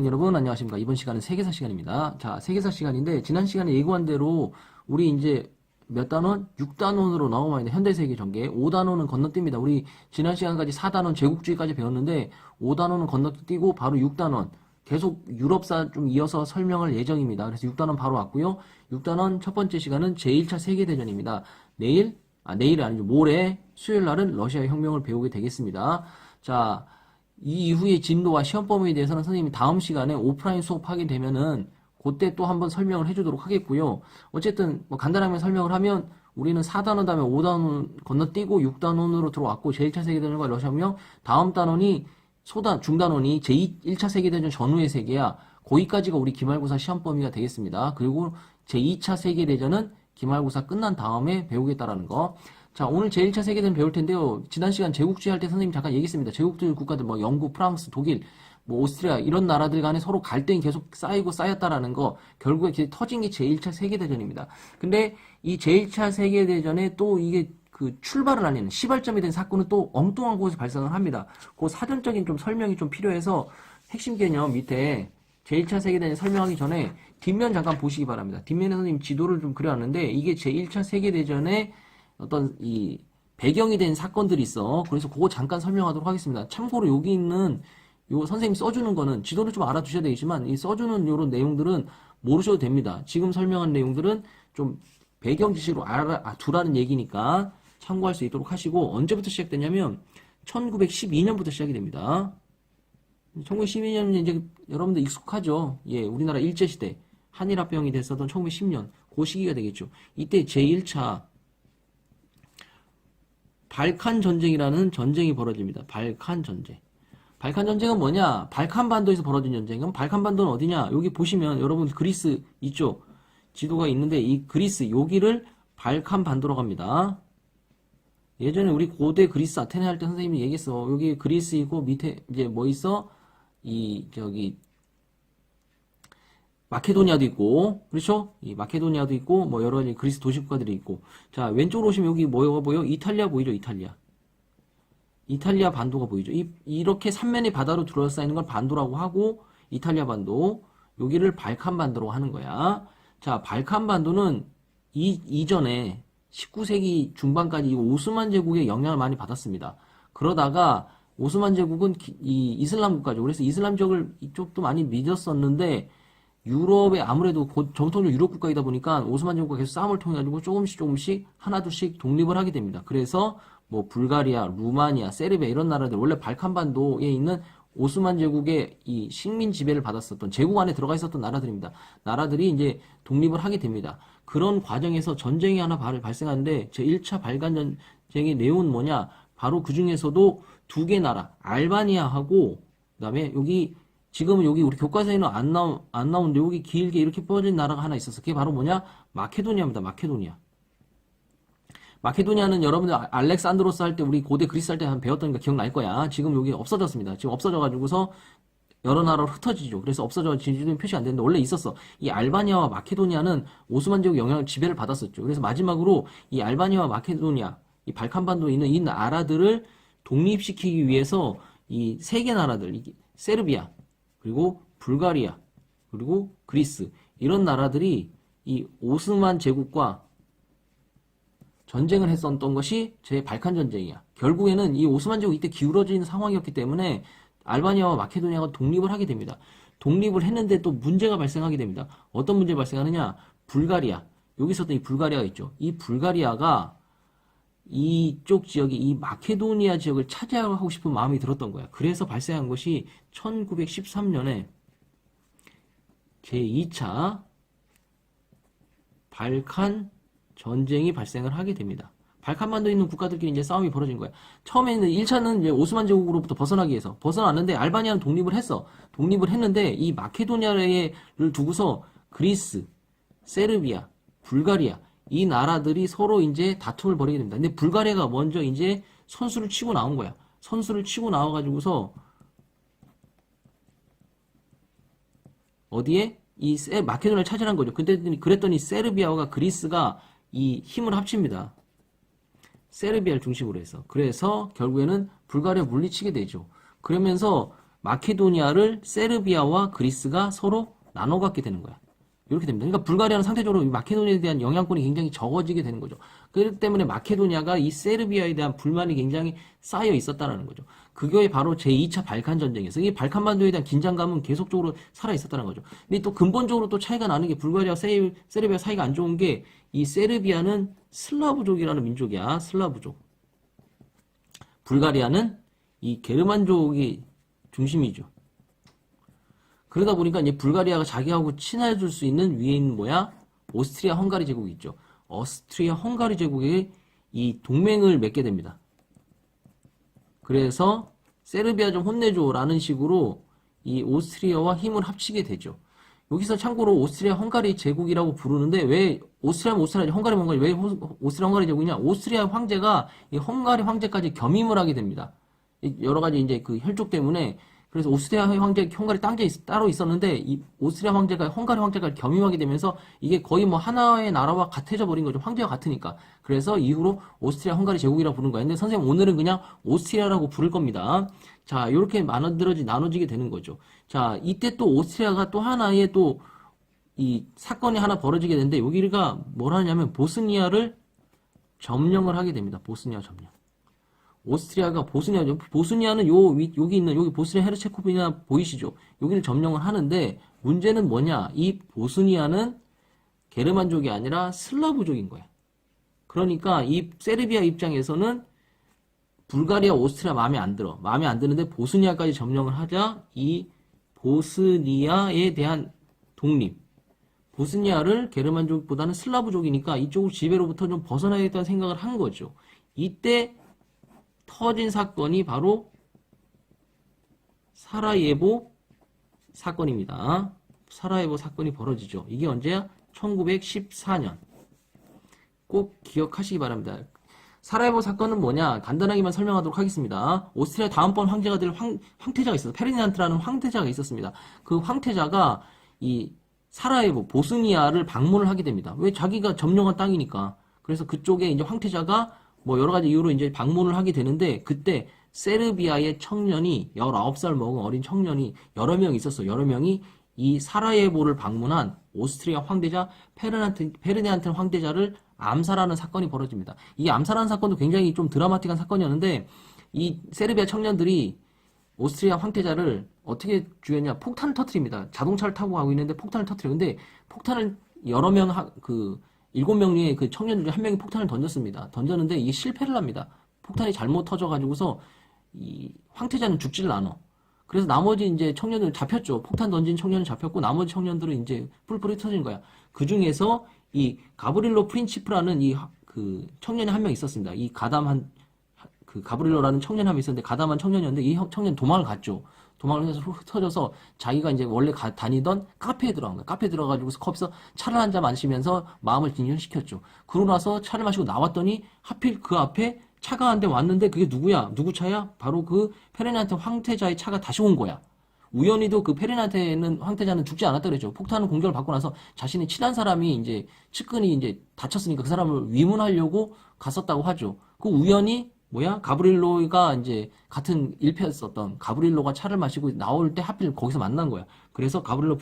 여러분 안녕하십니까. 이번 시간은 세계사 시간입니다. 자, 세계사 시간인데 지난 시간에 예고한 대로 우리 이제 몇 단원? 6단원으로 넘어가 있는 현대세계 전개. 5단원은 건너뜁니다. 우리 지난 시간까지 4단원 제국주의까지 배웠는데 5단원은 건너뛰고 바로 6단원 계속 유럽사 좀 이어서 설명할 예정입니다. 그래서 6단원 바로 왔고요. 6단원 첫 번째 시간은 제1차 세계대전입니다. 내일이 아니죠. 모레 수요일 날은 러시아 혁명을 배우게 되겠습니다. 자, 이 이후의 진도와 시험 범위에 대해서는 선생님이 다음 시간에 오프라인 수업하게 되면은 그때 또 한번 설명을 해주도록 하겠고요. 어쨌든 뭐 간단하게 설명을 하면 우리는 4단원 다음에 5단원 건너뛰고 6단원으로 들어왔고 제1차 세계대전과 러시아혁명 다음 단원이 중단원이 제1차 세계대전 전후의 세계야. 거기까지가 우리 기말고사 시험 범위가 되겠습니다. 그리고 제2차 세계대전은 기말고사 끝난 다음에 배우겠다라는 거. 자, 오늘 제1차 세계대전 배울 텐데요. 지난 시간 제국주의 할 때 선생님 잠깐 얘기했습니다. 제국주의 국가들 뭐 영국, 프랑스, 독일, 뭐 오스트리아 이런 나라들 간에 서로 갈등이 계속 쌓이고 쌓였다라는 거 결국에 터진 게 제1차 세계대전입니다. 근데 이 제1차 세계대전에 또 이게 그 출발을 알리는 시발점이 된 사건은 또 엉뚱한 곳에서 발생을 합니다. 그 사전적인 좀 설명이 좀 필요해서 핵심 개념 밑에 제1차 세계대전 설명하기 전에 뒷면 잠깐 보시기 바랍니다. 뒷면에 선생님 지도를 좀 그려놨는데 이게 제1차 세계대전의 어떤 이 배경이 된 사건들이 있어. 그래서 그거 잠깐 설명하도록 하겠습니다. 참고로 여기 있는 요 선생님 써주는 거는 지도를 좀 알아두셔야 되겠지만 이 써주는 요런 내용들은 모르셔도 됩니다. 지금 설명한 내용들은 좀 배경 지식으로 알아두라는 얘기니까 참고할 수 있도록 하시고 언제부터 시작됐냐면 1912년부터 시작이 됩니다. 1912년은 이제 여러분들 익숙하죠. 예, 우리나라 일제시대 한일합병이 됐었던 1910년 그 시기가 되겠죠. 이때 제1차 발칸 전쟁이라는 전쟁이 벌어집니다. 발칸 전쟁. 발칸 전쟁은 뭐냐? 발칸 반도에서 벌어진 전쟁. 그럼 발칸 반도는 어디냐? 여기 보시면 여러분 그리스 있죠? 지도가 있는데 이 그리스 여기를 발칸 반도라고 합니다. 예전에 우리 고대 그리스 아테네 할 때 선생님이 얘기했어. 여기 그리스 있고 밑에 이제 뭐 있어? 마케도니아도 있고, 그렇죠? 이 마케도니아도 있고, 뭐 여러 가지 그리스 도시 국가들이 있고. 자, 왼쪽으로 오시면 여기 뭐가 보여? 이탈리아 보이죠? 이탈리아. 이탈리아 반도가 보이죠? 이렇게 삼면이 바다로 둘러싸이는 걸 반도라고 하고, 이탈리아 반도, 여기를 발칸 반도라고 하는 거야. 자, 발칸 반도는 이전에 19세기 중반까지 이 오스만 제국의 영향을 많이 받았습니다. 그러다가 오스만 제국은 이 이슬람 국가죠. 그래서 이슬람 지역을 이쪽도 많이 믿었었는데, 유럽에 아무래도 정통적 유럽 국가이다 보니까 오스만 제국과 계속 싸움을 통해 가지고 조금씩 하나둘씩 독립을 하게 됩니다. 그래서 뭐 불가리아, 루마니아, 세르비아 이런 나라들 원래 발칸반도에 있는 오스만 제국의 이 식민 지배를 받았었던 제국 안에 들어가 있었던 나라들입니다. 나라들이 이제 독립을 하게 됩니다. 그런 과정에서 전쟁이 하나 발생하는데 제1차 발칸 전쟁의 내용은 뭐냐? 바로 그 중에서도 두 개 나라, 알바니아하고 그다음에 지금은 여기 우리 교과서에는 안 나오는데 여기 길게 이렇게 뻗어진 나라가 하나 있었어. 그게 바로 뭐냐? 마케도니아입니다. 마케도니아. 마케도니아는 여러분들 알렉산드로스 할 때 우리 고대 그리스 할 때 한 배웠던 거 기억날 거야. 지금 여기 없어졌습니다. 지금 없어져가지고서 여러 나라로 흩어지죠. 그래서 지도에 표시 안 되는데 원래 있었어. 이 알바니아와 마케도니아는 오스만 제국 지배를 받았었죠. 그래서 마지막으로 이 알바니아와 마케도니아, 이 발칸반도에 있는 이 나라들을 독립시키기 위해서 이 세 개 나라들, 세르비아, 그리고 불가리아, 그리고 그리스 이런 나라들이 이 오스만 제국과 전쟁을 했었던 것이 제 발칸 전쟁이야. 결국에는 이 오스만 제국 이때 기울어진 상황이었기 때문에 알바니아와 마케도니아가 독립을 하게 됩니다. 독립을 했는데 또 문제가 발생하게 됩니다. 어떤 문제가 발생하느냐? 불가리아. 여기 있었던 이 불가리아가 있죠. 이 불가리아가 이쪽 지역이 이 마케도니아 지역을 차지하고 싶은 마음이 들었던 거야. 그래서 발생한 것이 1913년에 제2차 발칸 전쟁이 발생을 하게 됩니다. 발칸반도에 있는 국가들끼리 이제 싸움이 벌어진 거야. 처음에는 1차는 이제 오스만 제국으로부터 벗어나기 위해서 벗어났는데 알바니아는 독립을 했어. 독립을 했는데 이 마케도니아를 두고서 그리스, 세르비아, 불가리아 이 나라들이 서로 이제 다툼을 벌이게 됩니다. 근데 불가리아가 먼저 이제 선수를 치고 나온 거야. 선수를 치고 나와가지고서 어디에? 마케도니아를 차지한 거죠. 그랬더니 세르비아와 그리스가 이 힘을 합칩니다. 세르비아를 중심으로 해서. 그래서 결국에는 불가리아 물리치게 되죠. 그러면서 마케도니아를 세르비아와 그리스가 서로 나눠 갖게 되는 거야. 이렇게 됩니다. 그러니까 불가리아는 상대적으로 마케도니아에 대한 영향권이 굉장히 적어지게 되는 거죠. 그렇기 때문에 마케도니아가 이 세르비아에 대한 불만이 굉장히 쌓여 있었다는 거죠. 그게 바로 제2차 발칸 전쟁이었어요. 이 발칸반도에 대한 긴장감은 계속적으로 살아 있었다는 거죠. 근데 또 근본적으로 또 차이가 나는 게 불가리아와 세르비아 사이가 안 좋은 게 이 세르비아는 슬라브족이라는 민족이야. 슬라브족. 불가리아는 이 게르만족이 중심이죠. 그러다 보니까 이제 불가리아가 자기하고 친해질 수 있는 위에 있는 뭐야? 오스트리아 헝가리 제국이 있죠. 오스트리아 헝가리 제국에 이 동맹을 맺게 됩니다. 그래서 세르비아 좀 혼내줘라는 식으로 이 오스트리아와 힘을 합치게 되죠. 여기서 참고로 오스트리아 헝가리 제국이라고 부르는데 왜 오스트리아면 오스트리아, 헝가리면 헝가리, 왜 오스트리아 헝가리 제국이냐? 오스트리아 황제가 이 헝가리 황제까지 겸임을 하게 됩니다. 여러 가지 이제 그 혈족 때문에. 그래서 오스트리아 황제, 헝가리 땅제 따로 있었는데 이 오스트리아 황제가 헝가리 황제가 겸임하게 되면서 이게 거의 뭐 하나의 나라와 같아져 버린 거죠. 황제가 같으니까. 그래서 이후로 오스트리아 헝가리 제국이라고 부르는 거예요. 근데 선생님 오늘은 그냥 오스트리아라고 부를 겁니다. 자, 이렇게 나눠지게 되는 거죠. 자, 이때 또 오스트리아가 또 하나의 또 이 사건이 하나 벌어지게 되는데 여기가 뭘 하냐면 보스니아를 점령을 하게 됩니다. 보스니아 점령. 오스트리아가 보스니아는 여기 있는 여기 보스니아 헤르체고비나 보이시죠? 여기를 점령을 하는데 문제는 뭐냐? 이 보스니아는 게르만족이 아니라 슬라브족인 거야. 그러니까 이 세르비아 입장에서는 불가리아, 오스트리아 마음에 안 들어. 마음에 안 드는데 보스니아까지 점령을 하자 이 보스니아에 대한 독립. 보스니아를 게르만족보다는 슬라브족이니까 이쪽을 지배로부터 좀 벗어나야겠다는 생각을 한 거죠. 이때 터진 사건이 바로 사라예보 사건입니다. 사라예보 사건이 벌어지죠. 이게 언제야? 1914년. 꼭 기억하시기 바랍니다. 사라예보 사건은 뭐냐? 간단하게만 설명하도록 하겠습니다. 오스트리아 다음번 황제가 될 황태자가 있었어요. 페르디난트라는 황태자가 있었습니다. 그 황태자가 이 사라예보, 보스니아를 방문을 하게 됩니다. 왜? 자기가 점령한 땅이니까. 그래서 그쪽에 이제 황태자가 뭐 여러 가지 이유로 이제 방문을 하게 되는데 그때 세르비아의 청년이 19살 먹은 어린 청년이 여러 명 있었어. 여러 명이 이 사라예보를 방문한 오스트리아 황대자 페르디난트 황대자를 암살하는 사건이 벌어집니다. 이 암살하는 사건도 굉장히 좀 드라마틱한 사건이었는데 이 세르비아 청년들이 오스트리아 황태자를 어떻게 죽였냐? 폭탄을 터뜨립니다. 자동차를 타고 가고 있는데 폭탄을 터뜨려. 근데 폭탄을 여러 명, 7명 중에 그 청년 중에 한 명이 폭탄을 던졌습니다. 던졌는데 이게 실패를 합니다. 폭탄이 잘못 터져가지고서 이 황태자는 죽지를 않아. 그래서 나머지 이제 청년들 잡혔죠. 폭탄 던진 청년은 잡혔고 나머지 청년들은 이제 뿔뿔이 터진 거야. 그 중에서 이 가브릴로 프린치프라는 그 청년이 한 명 있었습니다. 이 가담한 그 가브릴로라는 청년이 한 명 있었는데 가담한 청년이었는데 이 청년 도망을 갔죠. 도망을 해서 흩어져서 자기가 이제 원래 다니던 카페에 들어간 거야. 카페에 들어가지고서 거기서 차를 한 잔 마시면서 마음을 진전시켰죠. 그러고 나서 차를 마시고 나왔더니 하필 그 앞에 차가 한 대 왔는데 그게 누구야? 누구 차야? 바로 그 페르디난트 황태자의 차가 다시 온 거야. 우연히도 그 페르디난트는 황태자는 죽지 않았다 그랬죠. 폭탄 공격을 받고 나서 자신의 친한 사람이 이제 측근이 이제 다쳤으니까 그 사람을 위문하려고 갔었다고 하죠. 그 우연히 뭐야? 가브릴로가 이제 같은 일패였었던 가브릴로가 차를 마시고 나올 때 하필 거기서 만난 거야. 그래서 가브릴로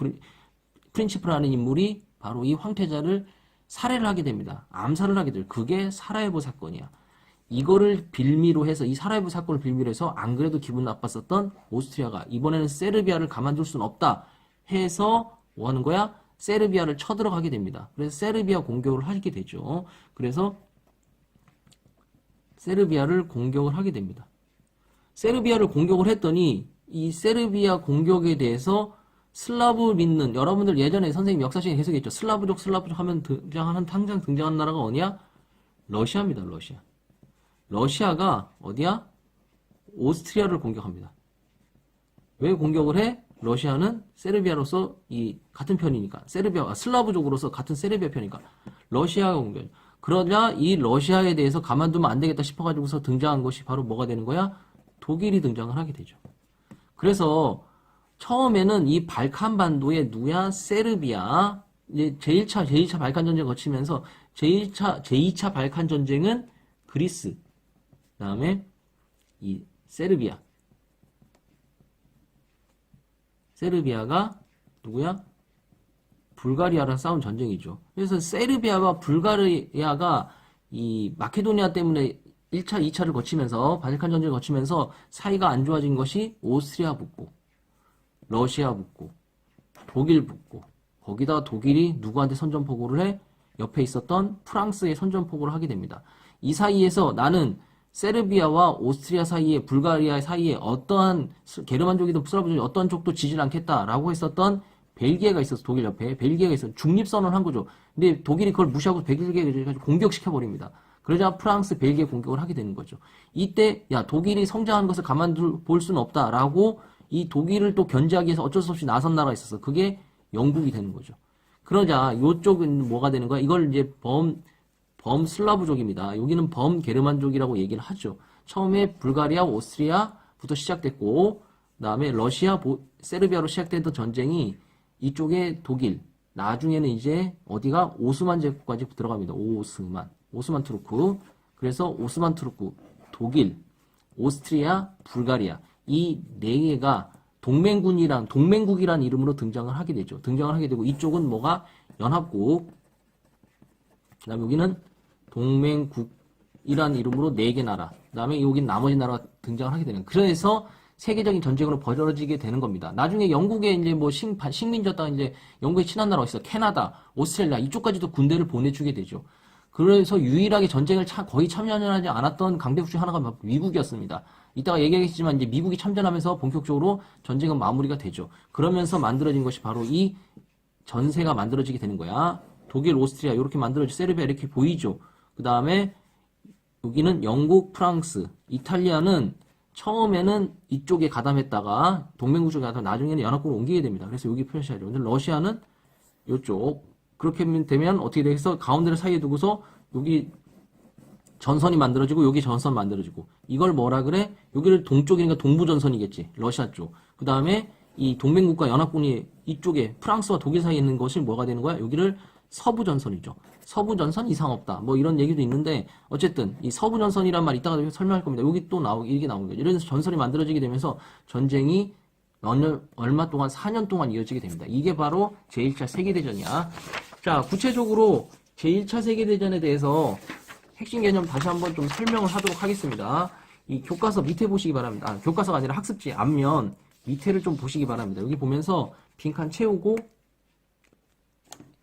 프린치프라는 인물이 바로 이 황태자를 살해를 하게 됩니다. 암살을 하게 돼요. 그게 사라예보 사건이야. 이거를 빌미로 해서 이 사라예보 사건을 빌미로 해서 안 그래도 기분 나빴었던 오스트리아가 이번에는 세르비아를 가만둘 수는 없다 해서 뭐 하는 거야? 세르비아를 쳐들어가게 됩니다. 그래서 세르비아 공격을 하게 되죠. 그래서 세르비아를 공격을 하게 됩니다. 세르비아를 공격을 했더니 이 세르비아 공격에 대해서 슬라브 믿는 여러분들 예전에 선생님 역사 시간에 계속했죠. 슬라브족 하면 당장 등장하는 나라가 어디야? 러시아입니다. 러시아. 러시아가 어디야? 오스트리아를 공격합니다. 왜 공격을 해? 러시아는 세르비아로서 이 같은 편이니까 슬라브족으로서 같은 세르비아 편이니까 러시아가 공격. 그러자 이 러시아에 대해서 가만두면 안 되겠다 싶어가지고서 등장한 것이 바로 뭐가 되는 거야? 독일이 등장을 하게 되죠. 그래서 처음에는 이 발칸반도의 누야 세르비아 이제 제1차 발칸 전쟁 거치면서 제2차 발칸 전쟁은 그리스 그다음에 이 세르비아 세르비아가 누구야? 불가리아랑 싸운 전쟁이죠. 그래서 세르비아와 불가리아가 이 마케도니아 때문에 1차, 2차를 거치면서 바질칸 전쟁을 거치면서 사이가 안 좋아진 것이 오스트리아 붙고 러시아 붙고 독일 붙고 거기다 독일이 누구한테 선전포고를 해? 옆에 있었던 프랑스에 선전포고를 하게 됩니다. 이 사이에서 나는 세르비아와 오스트리아 사이에 불가리아 사이에 어떠한 게르만족이든 슬라브족이 어떠한 쪽도 지질 않겠다라고 했었던 벨기에가 있어서 독일 옆에 벨기에가 있어서 중립선언을 한 거죠. 근데 독일이 그걸 무시하고 벨기에를 공격시켜 버립니다. 그러자 프랑스, 벨기에 공격을 하게 되는 거죠. 이때 야 독일이 성장하는 것을 가만둘 수는 없다라고 이 독일을 또 견제하기 위해서 어쩔 수 없이 나선 나라가 있었어. 그게 영국이 되는 거죠. 그러자 이쪽은 뭐가 되는 거야? 이걸 이제 범슬라브족입니다. 여기는 범게르만족이라고 얘기를 하죠. 처음에 불가리아, 오스트리아부터 시작됐고, 그 다음에 러시아, 세르비아로 시작됐던 전쟁이 이쪽에 독일, 나중에는 이제 어디가 오스만 제국까지 들어갑니다. 오스만 투르크. 그래서 오스만 투르크, 독일, 오스트리아, 불가리아 이 네 개가 동맹국이란 이름으로 등장을 하게 되죠. 등장을 하게 되고 이쪽은 뭐가 연합국, 그 다음에 여기는 동맹국이란 이름으로 4개 나라, 그 다음에 여긴 나머지 나라가 등장을 하게 되는, 그래서 세계적인 전쟁으로 벌어지게 되는 겁니다. 나중에 영국에 이제 뭐 식민지였다가 이제 영국의 친한 나라가 있어. 캐나다, 오스트레일리아 이쪽까지도 군대를 보내주게 되죠. 그래서 유일하게 전쟁을 거의 참여하지 않았던 강대국 중 하나가 미국이었습니다. 이따가 얘기하겠지만 이제 미국이 참전하면서 본격적으로 전쟁은 마무리가 되죠. 그러면서 만들어진 것이 바로 이 전세가 만들어지게 되는 거야. 독일, 오스트리아 이렇게 만들어지고 세르비아 이렇게 보이죠. 그 다음에 여기는 영국, 프랑스, 이탈리아는 처음에는 이쪽에 가담했다가 동맹국 쪽에 가담 나중에는 연합국으로 옮기게 됩니다. 그래서 여기 표시하죠. 근데 러시아는 이쪽 그렇게 되면 어떻게 되겠어? 가운데를 사이에 두고서 여기 전선이 만들어지고 여기 전선 만들어지고 이걸 뭐라 그래? 여기를 동쪽이니까 동부전선이겠지. 러시아 쪽. 그 다음에 이 동맹국가 연합군이 이쪽에 프랑스와 독일 사이에 있는 것이 뭐가 되는 거야? 여기를 서부전선이죠. 서부전선 이상 없다. 뭐 이런 얘기도 있는데 어쨌든 이 서부전선이란 말 이따가 설명할 겁니다. 여기 또 이게 나오는 거죠. 이런 전선이 만들어지게 되면서 전쟁이 얼마 동안 4년 동안 이어지게 됩니다. 이게 바로 제1차 세계대전이야. 자, 구체적으로 제1차 세계대전에 대해서 핵심 개념 다시 한번 좀 설명을 하도록 하겠습니다. 이 교과서 밑에 보시기 바랍니다. 아, 교과서가 아니라 학습지 앞면 밑에를 좀 보시기 바랍니다. 여기 보면서 빈칸 채우고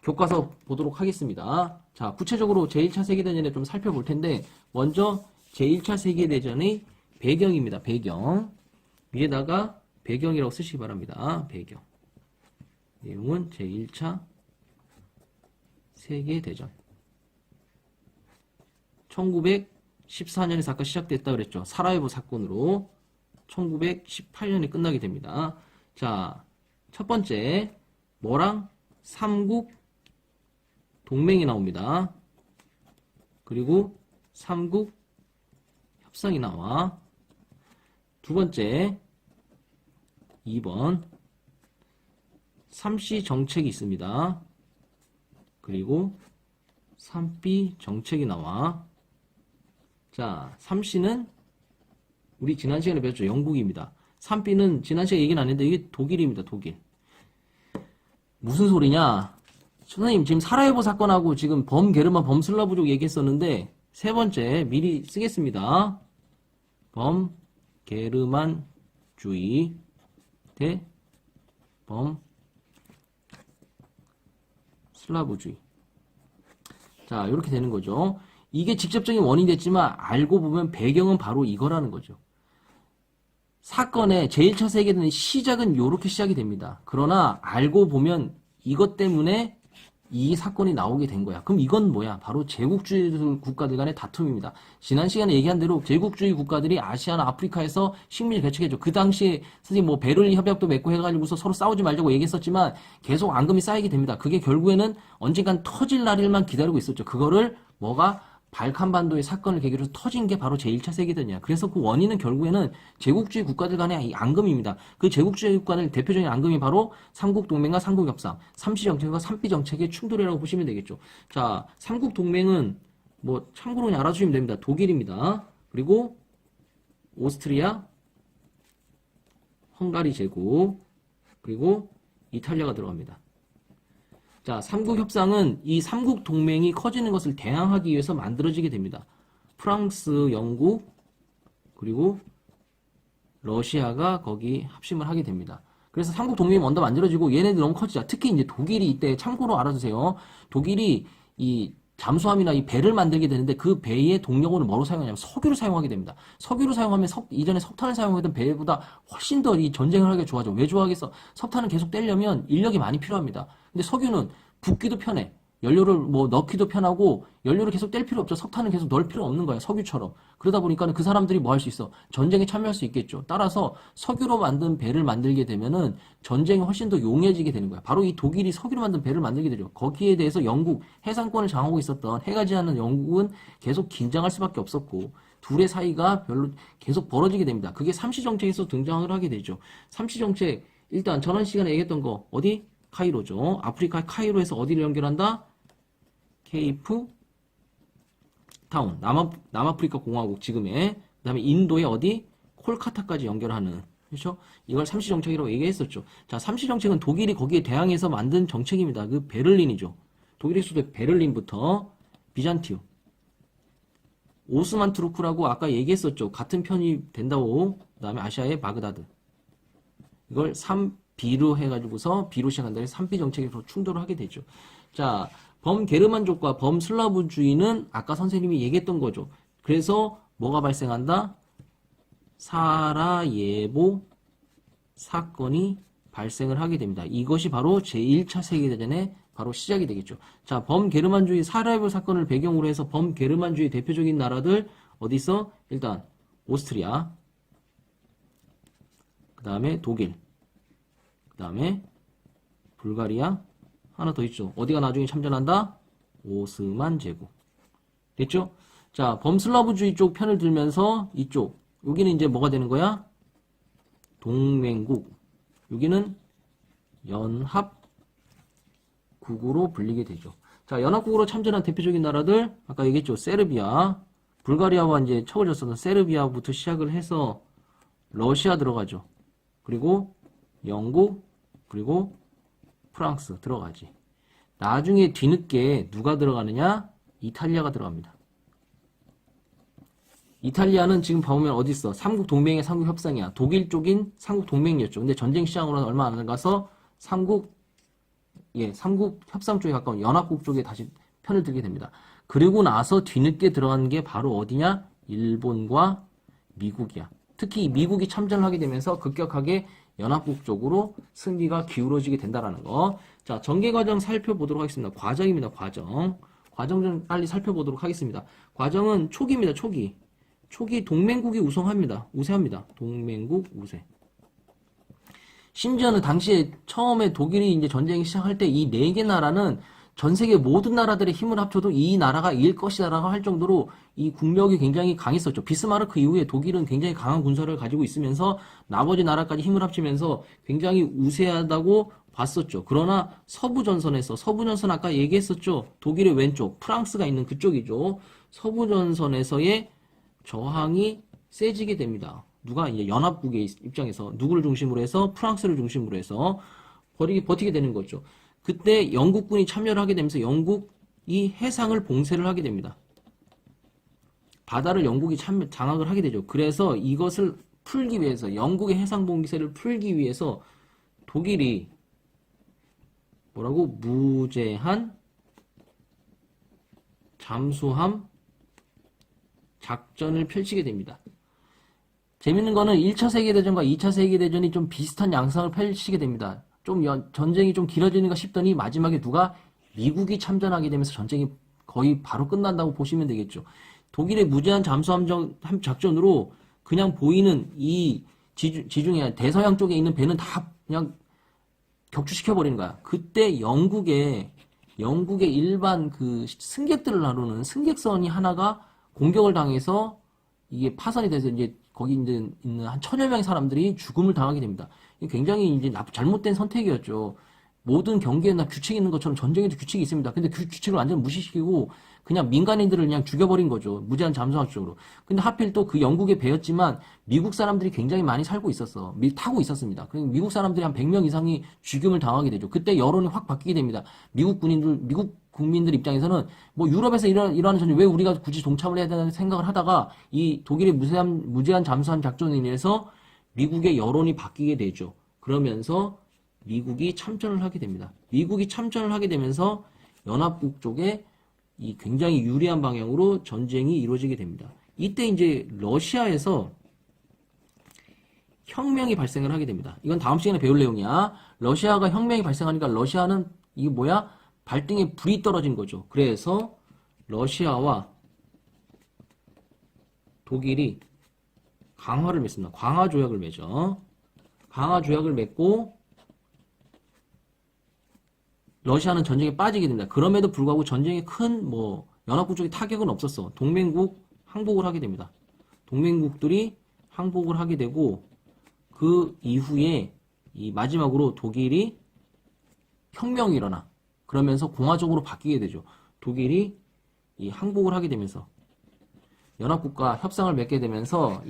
교과서 보도록 하겠습니다. 자, 구체적으로 제1차 세계대전에 좀 살펴볼 텐데 먼저 제1차 세계대전의 배경입니다. 배경. 위에다가 배경이라고 쓰시기 바랍니다. 배경. 내용은 제1차 세계대전. 1914년에 사건 시작됐다 그랬죠. 사라예보 사건으로 1918년에 끝나게 됩니다. 자, 첫 번째 뭐랑 삼국 동맹이 나옵니다. 그리고 삼국 협상이 나와. 두 번째 2번 삼시 정책이 있습니다. 그리고 3B 정책이 나와. 자, 3C는 우리 지난 시간에 배웠죠. 영국입니다. 3B는 지난 시간에 얘기는 안 했는데 이게 독일입니다. 독일. 무슨 소리냐? 선생님 지금 사라예보 사건하고 지금 범게르만 범슬라브족 얘기했었는데 세 번째 미리 쓰겠습니다. 범게르만주의 대 범슬라브주의. 자, 이렇게 되는 거죠. 이게 직접적인 원인이 됐지만 알고 보면 배경은 바로 이거라는 거죠. 사건의 제1차 세계대전의 시작은 이렇게 시작이 됩니다. 그러나 알고 보면 이것 때문에 이 사건이 나오게 된 거야. 그럼 이건 뭐야? 바로 제국주의 국가들 간의 다툼입니다. 지난 시간에 얘기한 대로 제국주의 국가들이 아시아나 아프리카에서 식민지 개척했죠. 그 당시에 선생님 뭐 베를린 협약도 맺고 해가지고서 서로 싸우지 말자고 얘기했었지만 계속 앙금이 쌓이게 됩니다. 그게 결국에는 언젠간 터질 날일만 기다리고 있었죠. 그거를 뭐가 발칸반도의 사건을 계기로 터진 게 바로 제1차 세계대전이야. 그래서 그 원인은 결국에는 제국주의 국가들 간의 이 앙금입니다. 그 제국주의 국가들 대표적인 앙금이 바로 삼국동맹과 삼국협상, 삼시정책과 삼비정책의 충돌이라고 보시면 되겠죠. 자, 삼국동맹은 뭐 참고로 그냥 알아주시면 됩니다. 독일입니다. 그리고 오스트리아, 헝가리 제국, 그리고 이탈리아가 들어갑니다. 자, 삼국 협상은 이 삼국 동맹이 커지는 것을 대항하기 위해서 만들어지게 됩니다. 프랑스, 영국, 그리고 러시아가 거기 합심을 하게 됩니다. 그래서 삼국 동맹이 먼저 만들어지고 얘네들 너무 커지자. 특히 이제 독일이 이때 참고로 알아두세요. 독일이 이 잠수함이나 이 배를 만들게 되는데 그 배의 동력원을 뭐로 사용하냐면 석유를 사용하게 됩니다. 석유를 사용하면 이전에 석탄을 사용하던 배보다 훨씬 더 이 전쟁을 하기가 좋아져. 왜 좋아하겠어? 석탄은 계속 떼려면 인력이 많이 필요합니다. 근데 석유는 붓기도 편해. 연료를 뭐 넣기도 편하고 연료를 계속 뗄 필요 없죠. 석탄은 계속 넣을 필요 없는 거야. 석유처럼. 그러다 보니까 그 사람들이 뭐 할 수 있어? 전쟁에 참여할 수 있겠죠. 따라서 석유로 만든 배를 만들게 되면은 전쟁이 훨씬 더 용이해지게 되는 거야. 바로 이 독일이 석유로 만든 배를 만들게 되죠. 거기에 대해서 영국 해상권을 장악하고 있었던 해가 지나는 영국은 계속 긴장할 수밖에 없었고 둘의 사이가 별로 계속 벌어지게 됩니다. 그게 삼시정책에서 등장을 하게 되죠. 삼시정책 일단 전원 시간에 얘기했던 거 어디? 카이로죠. 아프리카 카이로에서 어디를 연결한다? 케이프 타운, 남아프리카 공화국 지금의, 그 다음에 인도의 어디? 콜카타까지 연결하는, 그렇죠? 이걸 삼시정책이라고 얘기했었죠. 자, 삼시정책은 독일이 거기에 대항해서 만든 정책입니다. 그 베를린이죠. 독일의 수도 베를린부터 비잔티움, 오스만 투르크라고 아까 얘기했었죠. 같은 편이 된다고. 그 다음에 아시아의 바그다드. 이걸 3B로 해가지고서 B로 시작한다 해서 3B 정책에서 충돌을 하게 되죠. 자, 범게르만족과 범슬라브주의는 아까 선생님이 얘기했던 거죠. 그래서 뭐가 발생한다? 사라예보 사건이 발생을 하게 됩니다. 이것이 바로 제1차 세계대전의 바로 시작이 되겠죠. 자, 범게르만주의 사라예보 사건을 배경으로 해서 범게르만주의 대표적인 나라들 어디 있어? 일단 오스트리아, 그 다음에 독일, 그 다음에 불가리아, 하나 더 있죠. 어디가 나중에 참전한다? 오스만 제국. 됐죠? 자, 범슬라브주의 쪽 편을 들면서 이쪽, 여기는 이제 뭐가 되는 거야? 동맹국. 여기는 연합국으로 불리게 되죠. 자, 연합국으로 참전한 대표적인 나라들, 아까 얘기했죠. 세르비아, 불가리아와 이제 척을 졌었던 세르비아부터 시작을 해서 러시아 들어가죠. 그리고 영국, 그리고 프랑스 들어가지. 나중에 뒤늦게 누가 들어가느냐? 이탈리아가 들어갑니다. 이탈리아는 지금 보면 어디 있어? 삼국 동맹의 삼국 협상이야. 독일 쪽인 삼국 동맹이었죠. 근데 전쟁 시작으로는 얼마 안 가서 삼국 협상 쪽에 가까운 연합국 쪽에 다시 편을 들게 됩니다. 그리고 나서 뒤늦게 들어간 게 바로 어디냐? 일본과 미국이야. 특히 미국이 참전을 하게 되면서 급격하게 연합국 쪽으로 승기가 기울어지게 된다라는 거. 자, 전개 과정 살펴보도록 하겠습니다. 과정입니다. 과정 좀 빨리 살펴보도록 하겠습니다. 과정은 초기입니다. 초기 동맹국이 우세합니다. 동맹국 우세. 심지어는 당시에 처음에 독일이 이제 전쟁이 시작할 때 이 네 개 나라는 전 세계 모든 나라들의 힘을 합쳐도 이 나라가 이길 것이다라고 할 정도로 이 국력이 굉장히 강했었죠. 비스마르크 이후에 독일은 굉장히 강한 군사를 가지고 있으면서 나머지 나라까지 힘을 합치면서 굉장히 우세하다고 봤었죠. 그러나 서부전선 아까 얘기했었죠. 독일의 왼쪽, 프랑스가 있는 그쪽이죠. 서부전선에서의 저항이 세지게 됩니다. 누가 이제 연합국의 입장에서 누구를 중심으로 해서 프랑스를 중심으로 해서 버티게 되는 거죠. 그때 영국군이 참여를 하게 되면서 영국이 해상을 봉쇄를 하게 됩니다. 바다를 영국이 장악을 하게 되죠. 그래서 이것을 풀기 위해서 영국의 해상 봉쇄를 풀기 위해서 독일이 무제한 잠수함 작전을 펼치게 됩니다. 재밌는 거는 1차 세계대전과 2차 세계대전이 좀 비슷한 양상을 펼치게 됩니다. 전쟁이 좀 길어지는가 싶더니 마지막에 미국이 참전하게 되면서 전쟁이 거의 바로 끝난다고 보시면 되겠죠. 독일의 무제한 잠수함 작전으로 그냥 보이는 이 지중해 대서양 쪽에 있는 배는 다 그냥 격추시켜버리는 거야. 그때 영국의 일반 그 승객들을 나르는 승객선이 하나가 공격을 당해서 이게 파손이 돼서 이제 거기 있는 한 1000여 명의 사람들이 죽음을 당하게 됩니다. 이게 굉장히 이제 잘못된 선택이었죠. 모든 경기에 다 규칙이 있는 것처럼 전쟁에도 규칙이 있습니다. 근데 그 규칙을 완전 무시시키고 그냥 민간인들을 그냥 죽여버린 거죠. 무제한 잠수함적으로. 근데 하필 또 그 영국에 배였지만 미국 사람들이 굉장히 많이 살고 있었어. 타고 있었습니다. 그리고 미국 사람들이 한 100명 이상이 죽임을 당하게 되죠. 그때 여론이 확 바뀌게 됩니다. 미국 국민들 입장에서는 뭐 유럽에서 일어나는 전쟁 왜 우리가 굳이 동참을 해야 되는 생각을 하다가 이 독일의 무제한 잠수함 작전에 인해서 미국의 여론이 바뀌게 되죠. 그러면서 미국이 참전을 하게 됩니다. 미국이 참전을 하게 되면서 연합국 쪽에 이 굉장히 유리한 방향으로 전쟁이 이루어지게 됩니다. 이때 이제 러시아에서 혁명이 발생을 하게 됩니다. 이건 다음 시간에 배울 내용이야. 러시아가 혁명이 발생하니까 러시아는 이게 뭐야? 발등에 불이 떨어진 거죠. 그래서 러시아와 독일이 강화를 맺습니다. 강화 조약을 맺어. 강화 조약을 맺고 러시아는 전쟁에 빠지게 됩니다. 그럼에도 불구하고 전쟁에 큰 연합국 쪽에 타격은 없었어. 동맹국 항복을 하게 됩니다. 동맹국들이 항복을 하게 되고 그 이후에 이 마지막으로 독일이 혁명이 일어나. 그러면서 공화국으로 바뀌게 되죠. 독일이 이 항복을 하게 되면서 연합국과 협상을 맺게 되면서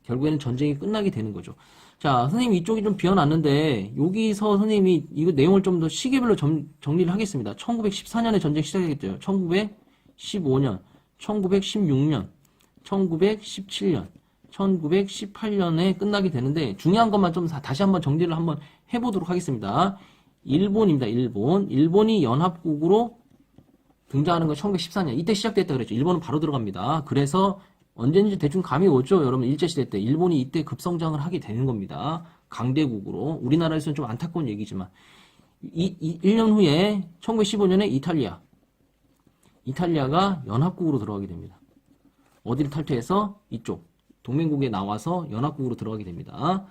결국에는 전쟁이 끝나게 되는 거죠. 자, 선생님 이쪽이 좀 비어놨는데 여기서 선생님이 이거 내용을 좀 더 시기별로 정리를 하겠습니다. 1914년에 전쟁 시작했죠. 1915년, 1916년, 1917년, 1918년에 끝나게 되는데 중요한 것만 좀 다시 한번 정리를 한번 해보도록 하겠습니다. 일본입니다. 일본이 연합국으로 등장하는 건 1914년. 이때 시작됐다 그랬죠. 일본은 바로 들어갑니다. 그래서 언제인지 대충 감이 오죠. 여러분 일제시대 때 일본이 이때 급성장을 하게 되는 겁니다. 강대국으로. 우리나라에서는 좀 안타까운 얘기지만 1년 후에 1915년에 이탈리아가 연합국으로 들어가게 됩니다. 어디를 탈퇴해서 이쪽 동맹국에 나와서 연합국으로 들어가게 됩니다.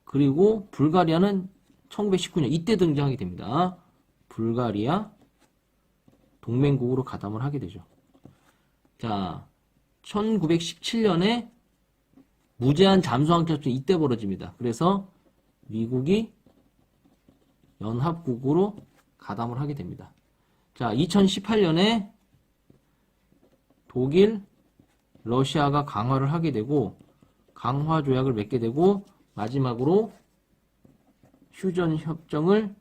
그리고 불가리아는 1919년 이때 등장하게 됩니다. 불가리아 동맹국으로 가담을 하게 되죠. 자, 1917년에 무제한 잠수함 작전이 이때 벌어집니다. 그래서 미국이 연합국으로 가담을 하게 됩니다. 자, 2018년에 독일, 러시아가 강화를 하게 되고 강화 조약을 맺게 되고 마지막으로 휴전 협정을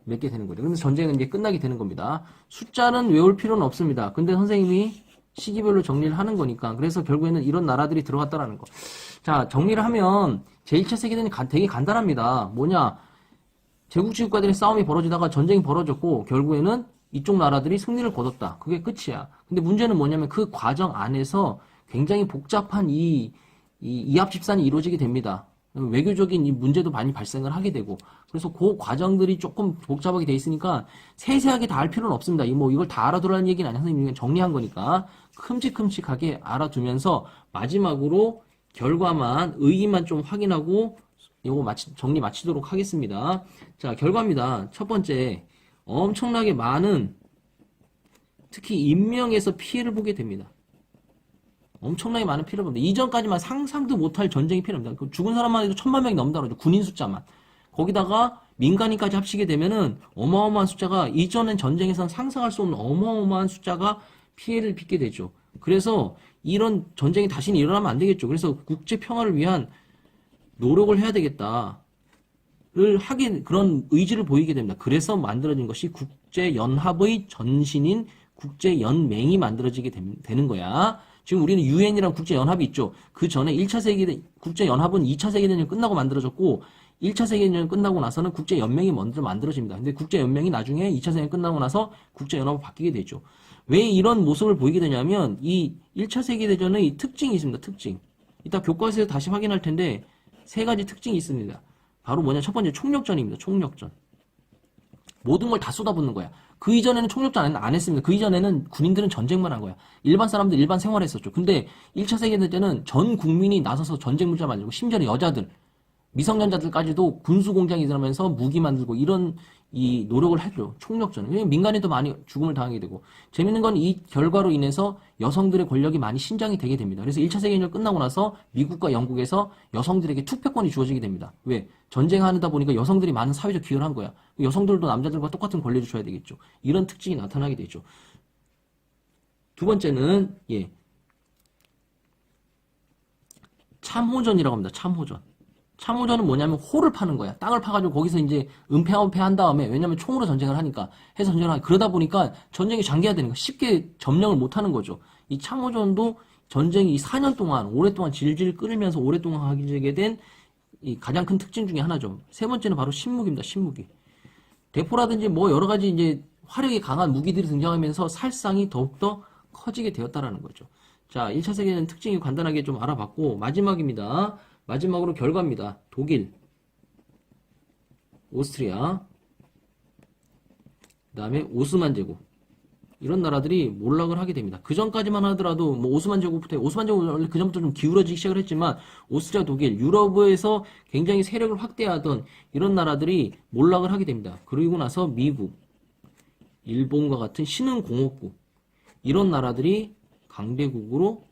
맺게 되는 거죠. 그러면서 전쟁은 이제 끝나게 되는 겁니다. 숫자는 외울 필요는 없습니다. 근데 선생님이 시기별로 정리를 하는 거니까. 그래서 결국에는 이런 나라들이 들어갔다라는 거. 자, 정리를 하면 제1차 세계대전이 되게 간단합니다. 뭐냐? 제국주의국가들의 싸움이 벌어지다가 전쟁이 벌어졌고 결국에는 이쪽 나라들이 승리를 거뒀다. 그게 끝이야. 근데 문제는 뭐냐면 그 과정 안에서 굉장히 복잡한 이 이합집산이 이루어지게 됩니다. 외교적인 이 문제도 많이 발생을 하게 되고 그래서 그 과정들이 조금 복잡하게 돼 있으니까 세세하게 다 알 필요는 없습니다. 이걸 다 알아두라는 얘기는 아니야. 선생님이 정리한 거니까 큼직큼직하게 알아두면서 마지막으로 결과만 의의만 좀 확인하고 이거 정리 마치도록 하겠습니다. 자, 결과입니다. 첫 번째, 엄청나게 많은 특히 인명에서 피해를 보게 됩니다. 엄청나게 많은 피해를 봅니다. 이전까지만 상상도 못할 전쟁이 필요합니다. 죽은 사람만 해도 1000만 명이 넘는다 그러죠. 군인 숫자만. 거기다가 민간인까지 합치게 되면은 어마어마한 숫자가 이전엔 전쟁에서는 상상할 수 없는 어마어마한 숫자가 피해를 빚게 되죠. 그래서 이런 전쟁이 다시는 일어나면 안 되겠죠. 그래서 국제 평화를 위한 노력을 해야 되겠다. 그런 의지를 보이게 됩니다. 그래서 만들어진 것이 국제연합의 전신인 국제연맹이 만들어지게 되는 거야. 지금 우리는 유엔이랑 국제연합이 있죠. 그 전에 1차 국제연합은 2차 세계대전이 끝나고 만들어졌고 1차 세계대전이 끝나고 나서는 국제연맹이 먼저 만들어집니다. 근데 국제연맹이 나중에 2차 세계대전이 끝나고 나서 국제연합으로 바뀌게 되죠. 왜 이런 모습을 보이게 되냐면 이 1차 세계대전의 특징이 있습니다. 특징. 이따 교과서에서 다시 확인할 텐데 세 가지 특징이 있습니다. 바로 뭐냐? 첫 번째 총력전입니다. 총력전. 모든 걸 다 쏟아붓는 거야. 그 이전에는 총력전 안 했습니다. 그 이전에는 군인들은 전쟁만 한 거야. 일반 사람들 일반 생활했었죠. 근데 1차 세계대전은 전 국민이 나서서 전쟁 물자 만들고 심지어 여자들, 미성년자들까지도 군수 공장이 일어나면서 무기 만들고 이런 이 노력을 했죠. 총력전. 왜냐면 민간이 더 많이 죽음을 당하게 되고. 재밌는 건 이 결과로 인해서 여성들의 권력이 많이 신장이 되게 됩니다. 그래서 1차 세계대전 끝나고 나서 미국과 영국에서 여성들에게 투표권이 주어지게 됩니다. 왜? 전쟁하다 보니까 여성들이 많은 사회적 기여를 한 거야. 여성들도 남자들과 똑같은 권리를 줘야 되겠죠. 이런 특징이 나타나게 되죠. 두 번째는 참호전이라고 합니다. 참호전. 참호전은 뭐냐면 호를 파는 거야. 땅을 파가지고 거기서 이제 은폐한 다음에, 왜냐면 총으로 전쟁을 하니까 해서 전쟁을 하니까, 그러다 보니까 전쟁이 장기화되는 거, 쉽게 점령을 못 하는 거죠. 이 참호전도 전쟁이 4년 동안 오랫동안 질질 끓이면서 오랫동안 하게 된 이 가장 큰 특징 중에 하나죠. 세 번째는 바로 신무기입니다. 신무기. 대포라든지 뭐 여러 가지 이제 화력이 강한 무기들이 등장하면서 살상이 더욱더 커지게 되었다라는 거죠. 자, 1차 세계대전 특징이 간단하게 좀 알아봤고, 마지막입니다. 마지막으로 결과입니다. 독일, 오스트리아, 그 다음에 오스만 제국. 이런 나라들이 몰락을 하게 됩니다. 그 전까지만 하더라도 뭐 오스만 제국은 원래 그 전부터 좀 기울어지기 시작을 했지만, 오스트리아, 독일, 유럽에서 굉장히 세력을 확대하던 이런 나라들이 몰락을 하게 됩니다. 그리고 나서 미국, 일본과 같은 신흥공업국, 이런 나라들이 강대국으로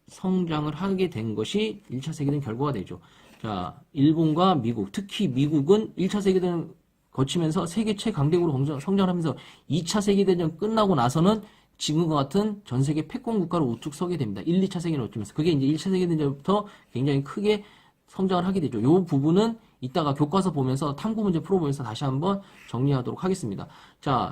성장을 하게 된 것이 1차 세계대전 결과가 되죠. 자, 일본과 미국, 특히 미국은 1차 세계대전 거치면서 세계 최강대국으로 성장하면서 2차 세계대전 끝나고 나서는 지금과 같은 전 세계 패권 국가로 우뚝 서게 됩니다. 1, 2차 세계를 거치면서. 그게 이제 1차 세계대전부터 굉장히 크게 성장을 하게 되죠. 이 부분은 이따가 교과서 보면서 탐구 문제 풀어보면서 다시 한번 정리하도록 하겠습니다. 자,